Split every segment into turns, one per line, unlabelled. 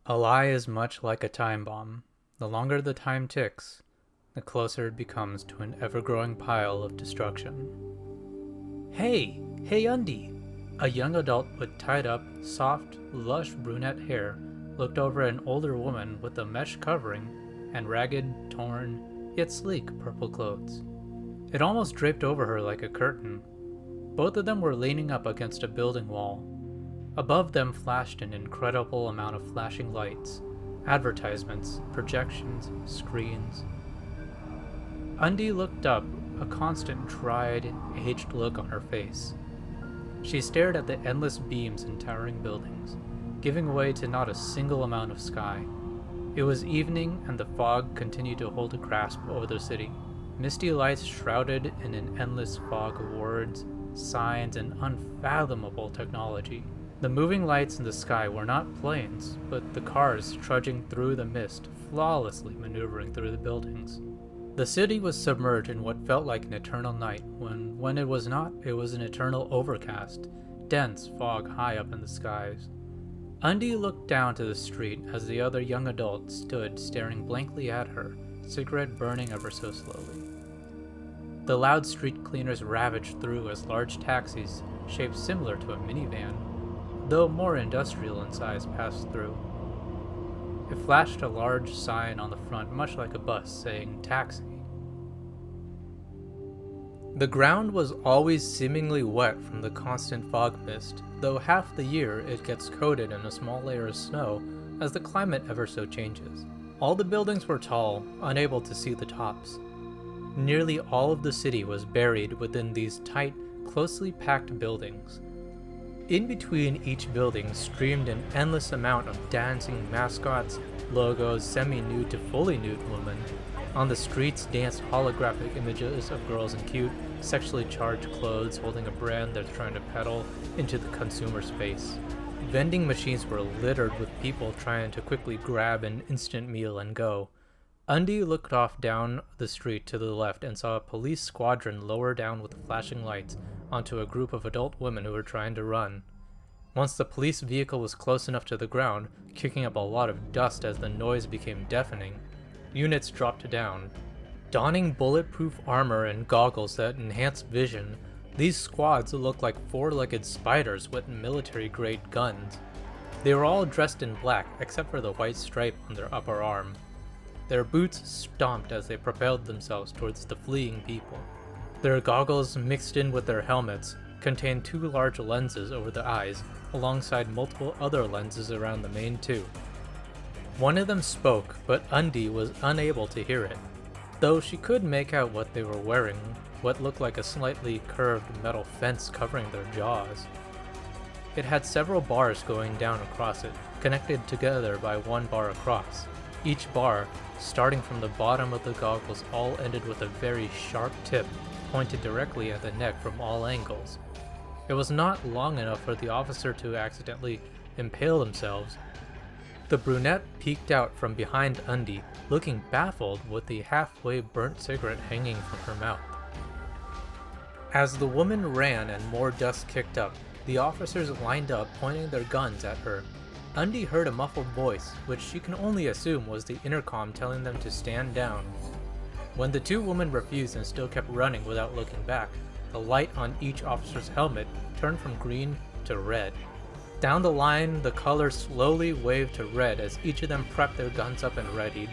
A lie is much like a time bomb. The longer the time ticks, the closer it becomes to an ever-growing pile of destruction. Hey, Undy! A young adult with tied-up, soft, lush brunette hair looked over at an older woman with a mesh covering and ragged, torn, yet sleek purple clothes. It almost draped over her like a curtain. Both of them were leaning up against a building wall. Above them flashed an incredible amount of flashing lights, advertisements, projections, screens. Undy looked up, a constant tried, aged look on her face. She stared at the endless beams and towering buildings, giving way to not a single amount of sky. It was evening, and the fog continued to hold a grasp over the city. Misty lights shrouded in an endless fog of words, signs, and unfathomable technology. The moving lights in the sky were not planes, but the cars trudging through the mist, flawlessly maneuvering through the buildings. The city was submerged in what felt like an eternal night, when it was not, it was an eternal overcast, dense fog high up in the skies. Undy looked down to the street as the other young adult stood staring blankly at her, cigarette burning ever so slowly. The loud street cleaners ravaged through as large taxis, shaped similar to a minivan, though more industrial in size, passed through. It flashed a large sign on the front, much like a bus, saying taxi. The ground was always seemingly wet from the constant fog mist, though half the year it gets coated in a small layer of snow as the climate ever so changes. All the buildings were tall, unable to see the tops. Nearly all of the city was buried within these tight, closely packed buildings. In between each building streamed an endless amount of dancing mascots, logos, semi-nude to fully nude women. On the streets danced holographic images of girls in cute, sexually charged clothes holding a brand they're trying to peddle into the consumer's face. Vending machines were littered with people trying to quickly grab an instant meal and go. Undy looked off down the street to the left and saw a police squadron lower down with flashing lights onto a group of adult women who were trying to run. Once the police vehicle was close enough to the ground, kicking up a lot of dust as the noise became deafening, units dropped down. Donning bulletproof armor and goggles that enhanced vision, these squads looked like four-legged spiders with military-grade guns. They were all dressed in black except for the white stripe on their upper arm. Their boots stomped as they propelled themselves towards the fleeing people. Their goggles, mixed in with their helmets, contained two large lenses over the eyes, alongside multiple other lenses around the main two. One of them spoke, but Undy was unable to hear it, though she could make out what they were wearing, what looked like a slightly curved metal fence covering their jaws. It had several bars going down across it, connected together by one bar across. Each bar, starting from the bottom of the goggles, all ended with a very sharp tip pointed directly at the neck from all angles. It was not long enough for the officer to accidentally impale themselves. The brunette peeked out from behind Undy, looking baffled with the halfway burnt cigarette hanging from her mouth. As the woman ran and more dust kicked up, the officers lined up pointing their guns at her. Undy heard a muffled voice, which she can only assume was the intercom telling them to stand down. When the two women refused and still kept running without looking back, the light on each officer's helmet turned from green to red. Down the line, the color slowly waved to red as each of them prepped their guns up and readied.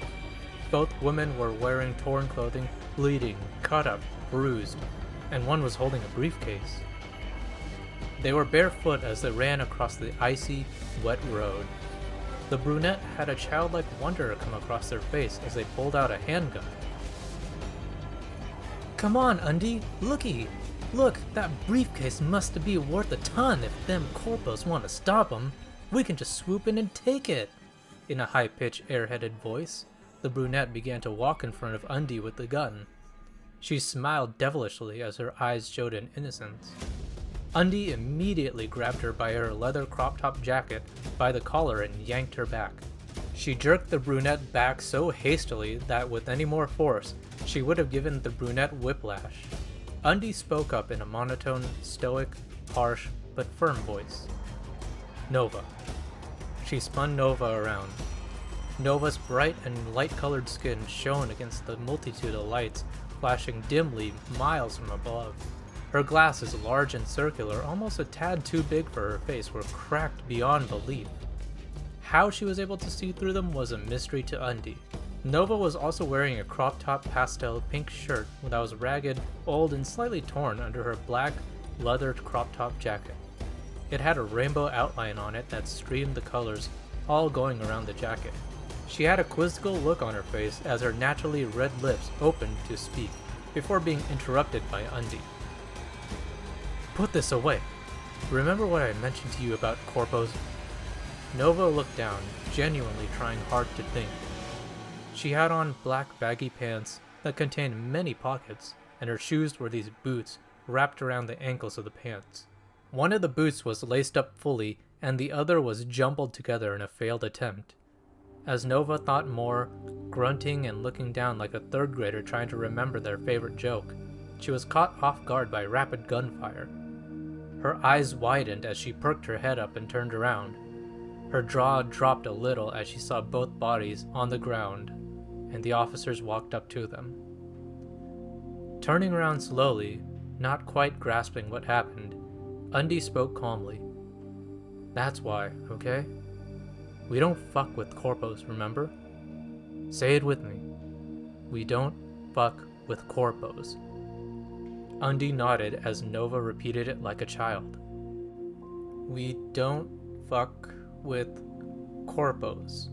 Both women were wearing torn clothing, bleeding, cut up, bruised, and one was holding a briefcase. They were barefoot as they ran across the icy, wet road. The brunette had a childlike wonder come across their face as they pulled out a handgun. "Come on, Undy, looky! Look, that briefcase must be worth a ton if them corpos want to stop 'em. We can just swoop in and take it." In a high-pitched, airheaded voice, the brunette began to walk in front of Undy with the gun. She smiled devilishly as her eyes showed an innocence. Undy immediately grabbed her by her leather crop-top jacket by the collar and yanked her back. She jerked the brunette back so hastily that with any more force, she would have given the brunette whiplash. Undy spoke up in a monotone, stoic, harsh, but firm voice. "Nova, she spun Nova around. Nova's bright and light-colored skin shone against the multitude of lights flashing dimly miles from above. Her glasses, large and circular, almost a tad too big for her face, were cracked beyond belief. How she was able to see through them was a mystery to Undy. Nova was also wearing a crop-top pastel pink shirt that was ragged, old, and slightly torn under her black, leathered crop-top jacket. It had a rainbow outline on it that streamed the colors, all going around the jacket. She had a quizzical look on her face as her naturally red lips opened to speak, before being interrupted by Undy. "Put this away. Remember what I mentioned to you about corpos?" Nova looked down, genuinely trying hard to think. She had on black baggy pants that contained many pockets, and her shoes were these boots wrapped around the ankles of the pants. One of the boots was laced up fully, and the other was jumbled together in a failed attempt. As Nova thought more, grunting and looking down like a third grader trying to remember their favorite joke, she was caught off guard by rapid gunfire. Her eyes widened as she perked her head up and turned around. Her jaw dropped a little as she saw both bodies on the ground, and the officers walked up to them. Turning around slowly, not quite grasping what happened, Undy spoke calmly. "That's why, okay? We don't fuck with corpos, remember? Say it with me. We don't fuck with corpos." Undy nodded as Nova repeated it like a child. "We don't fuck with corpos."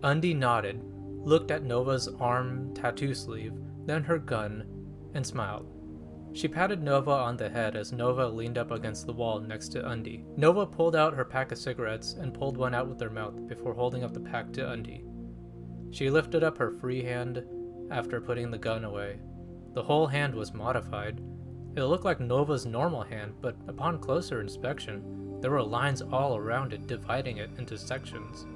Undy nodded, looked at Nova's arm tattoo sleeve, then her gun, and smiled. She patted Nova on the head as Nova leaned up against the wall next to Undy. Nova pulled out her pack of cigarettes and pulled one out with her mouth before holding up the pack to Undy. She lifted up her free hand after putting the gun away. The whole hand was modified. It looked like Nova's normal hand, but upon closer inspection, there were lines all around it dividing it into sections.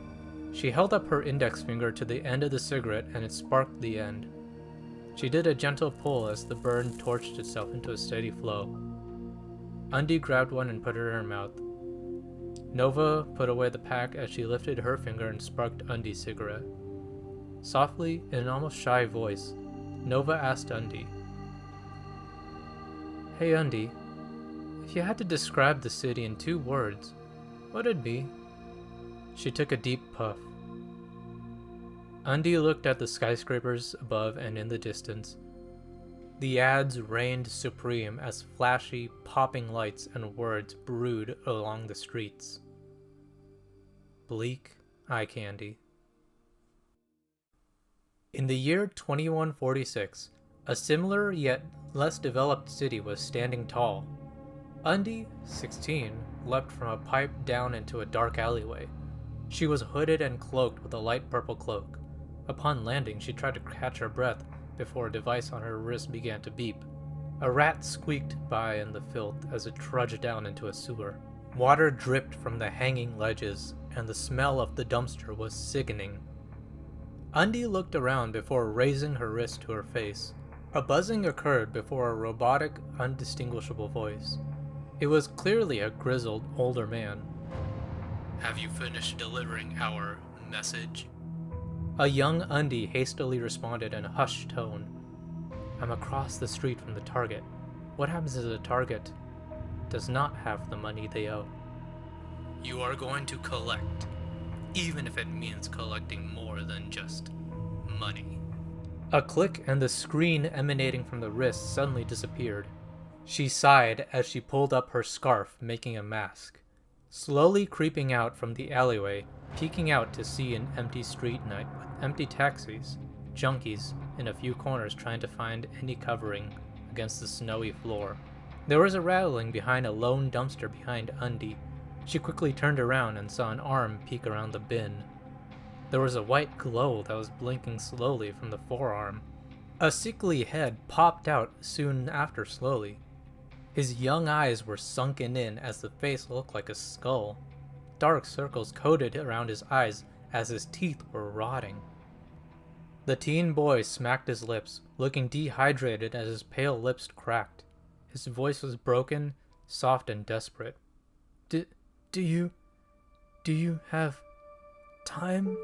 She held up her index finger to the end of the cigarette and it sparked the end. She did a gentle pull as the burn torched itself into a steady flow. Undy grabbed one and put it in her mouth. Nova put away the pack as she lifted her finger and sparked Undy's cigarette. Softly, in an almost shy voice, Nova asked Undy, "Hey Undy, if you had to describe the city in 2 words, what'd it be?" She took a deep puff. Undy looked at the skyscrapers above and in the distance. The ads reigned supreme as flashy, popping lights and words brewed along the streets. Bleak eye candy. In the year 2146, a similar yet less developed city was standing tall. Undy, 16, leapt from a pipe down into a dark alleyway. She was hooded and cloaked with a light purple cloak. Upon landing, she tried to catch her breath before a device on her wrist began to beep. A rat squeaked by in the filth as it trudged down into a sewer. Water dripped from the hanging ledges, and the smell of the dumpster was sickening. Undy looked around before raising her wrist to her face. A buzzing occurred before a robotic, undistinguishable voice. It was clearly a grizzled, older man. "Have you finished delivering our message?" A young Undy hastily responded in a hushed tone. "I'm across the street from the target. What happens if the target does not have the money they owe?" "You are going to collect, even if it means collecting more than just money." A click and the screen emanating from the wrist suddenly disappeared. She sighed as she pulled up her scarf, making a mask. Slowly creeping out from the alleyway, peeking out to see an empty street night with empty taxis, junkies in a few corners trying to find any covering against the snowy floor. There was a rattling behind a lone dumpster behind Undy. She quickly turned around and saw an arm peek around the bin. There was a white glow that was blinking slowly from the forearm. A sickly head popped out soon after slowly. His young eyes were sunken in as the face looked like a skull. Dark circles coated around his eyes as his teeth were rotting. The teen boy smacked his lips, looking dehydrated as his pale lips cracked. His voice was broken, soft and desperate. Do you Do you have time?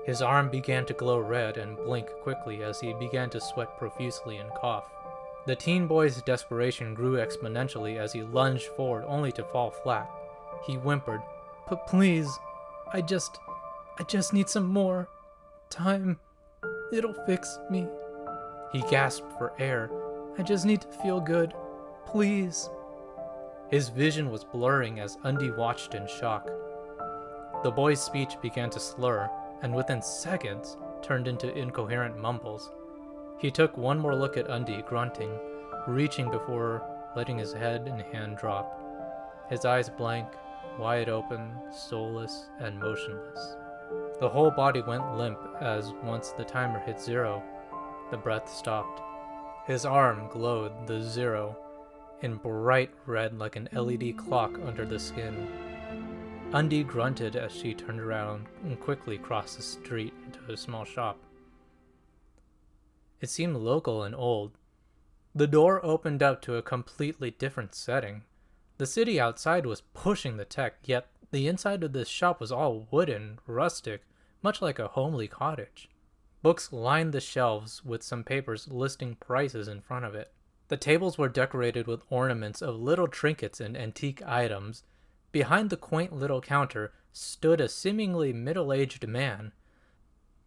His arm began to glow red and blink quickly as he began to sweat profusely and cough. The teen boy's desperation grew exponentially as he lunged forward only to fall flat. He whimpered, "But please, I just need some more time. It'll fix me." He gasped for air. "I just need to feel good. Please." His vision was blurring as Undy watched in shock. The boy's speech began to slur, and within seconds turned into incoherent mumbles. He took one more look at Undy, grunting, reaching before letting his head and hand drop. His eyes blank, wide open, soulless, and motionless. The whole body went limp as once the timer hit 0, the breath stopped. His arm glowed the 0 in bright red like an LED clock under the skin. Undy grunted as she turned around and quickly crossed the street into a small shop. It seemed local and old. The door opened up to a completely different setting. The city outside was pushing the tech, yet the inside of this shop was all wooden, rustic, much like a homely cottage. Books lined the shelves with some papers listing prices in front of it. The tables were decorated with ornaments of little trinkets and antique items. Behind the quaint little counter stood a seemingly middle-aged man.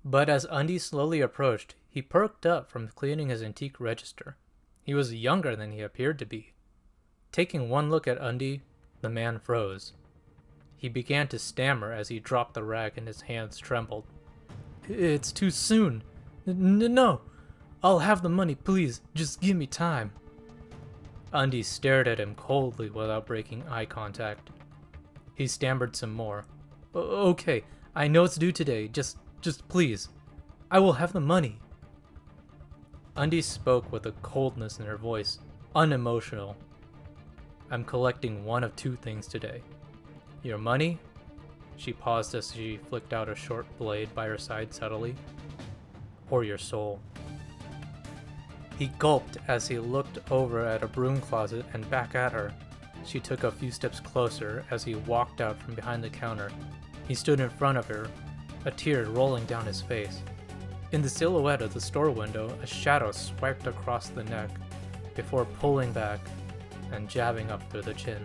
But as Undy slowly approached, he perked up from cleaning his antique register. He was younger than he appeared to be. Taking one look at Undy, the man froze. He began to stammer as he dropped the rag and his hands trembled. "It's too soon. No, I'll have the money, please. Just give me time." Undy stared at him coldly without breaking eye contact. He stammered some more. "Okay, I know it's due today. Just please. I will have the money." Undy spoke with a coldness in her voice, unemotional. "I'm collecting one of two things today. Your money," she paused as she flicked out a short blade by her side subtly, "or your soul." He gulped as he looked over at a broom closet and back at her. She took a few steps closer as he walked out from behind the counter. He stood in front of her, a tear rolling down his face. In the silhouette of the store window, a shadow swiped across the neck before pulling back and jabbing up through the chin.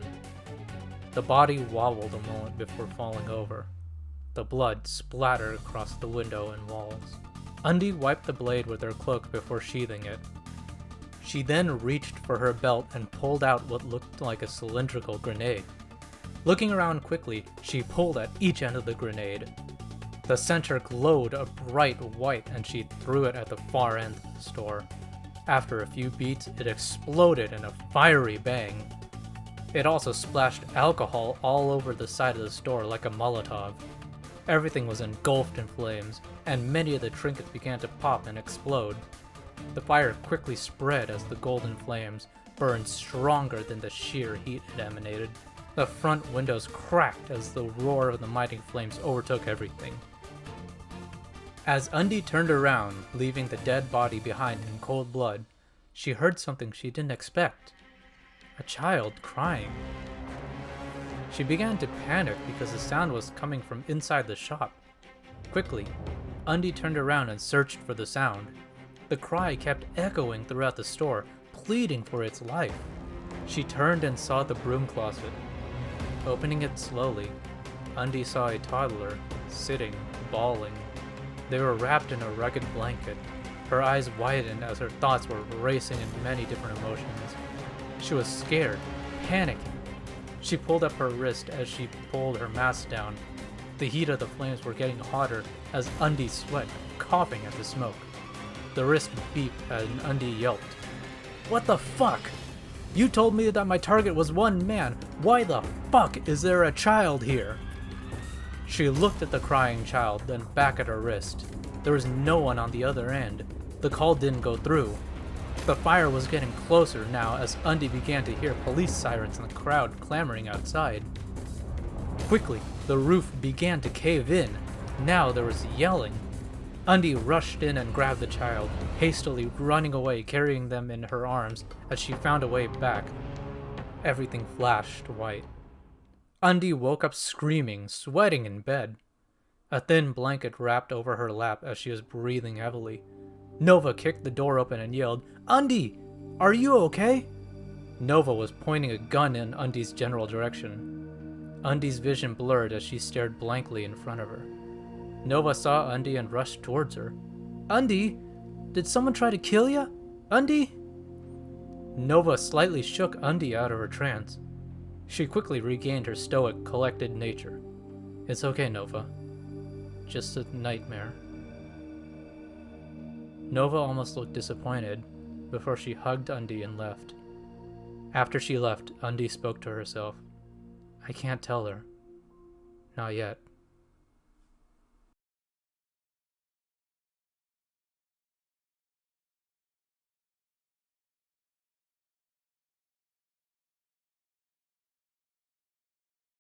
The body wobbled a moment before falling over. The blood splattered across the window and walls. Undy wiped the blade with her cloak before sheathing it. She then reached for her belt and pulled out what looked like a cylindrical grenade. Looking around quickly, she pulled at each end of the grenade. The center glowed a bright white and she threw it at the far end of the store. After a few beats, it exploded in a fiery bang. It also splashed alcohol all over the side of the store like a Molotov. Everything was engulfed in flames, and many of the trinkets began to pop and explode. The fire quickly spread as the golden flames burned stronger than the sheer heat it emanated. The front windows cracked as the roar of the mighty flames overtook everything. As Undy turned around, leaving the dead body behind in cold blood, she heard something she didn't expect. A child crying. She began to panic because the sound was coming from inside the shop. Quickly, Undy turned around and searched for the sound. The cry kept echoing throughout the store, pleading for its life. She turned and saw the broom closet. Opening it slowly, Undy saw a toddler, sitting, bawling. They were wrapped in a rugged blanket. Her eyes widened as her thoughts were racing in many different emotions. She was scared, panicking. She pulled up her wrist as she pulled her mask down. The heat of the flames were getting hotter as Undy sweat, coughing at the smoke. The wrist beeped and Undy yelped. "What the fuck? You told me that my target was one man. Why the fuck is there a child here?" She looked at the crying child, then back at her wrist. There was no one on the other end. The call didn't go through. The fire was getting closer now as Undy began to hear police sirens and the crowd clamoring outside. Quickly, the roof began to cave in. Now there was yelling. Undy rushed in and grabbed the child, hastily running away, carrying them in her arms as she found a way back. Everything flashed white. Undy woke up screaming, sweating in bed. A thin blanket wrapped over her lap as she was breathing heavily. Nova kicked the door open and yelled, "Undy! Are you okay?" Nova was pointing a gun in Undy's general direction. Undy's vision blurred as she stared blankly in front of her. Nova saw Undy and rushed towards her. "Undy? Did someone try to kill ya? Undy?" Nova slightly shook Undy out of her trance. She quickly regained her stoic, collected nature. "It's okay, Nova. Just a nightmare." Nova almost looked disappointed before she hugged Undy and left. After she left, Undy spoke to herself. "I can't tell her. Not yet."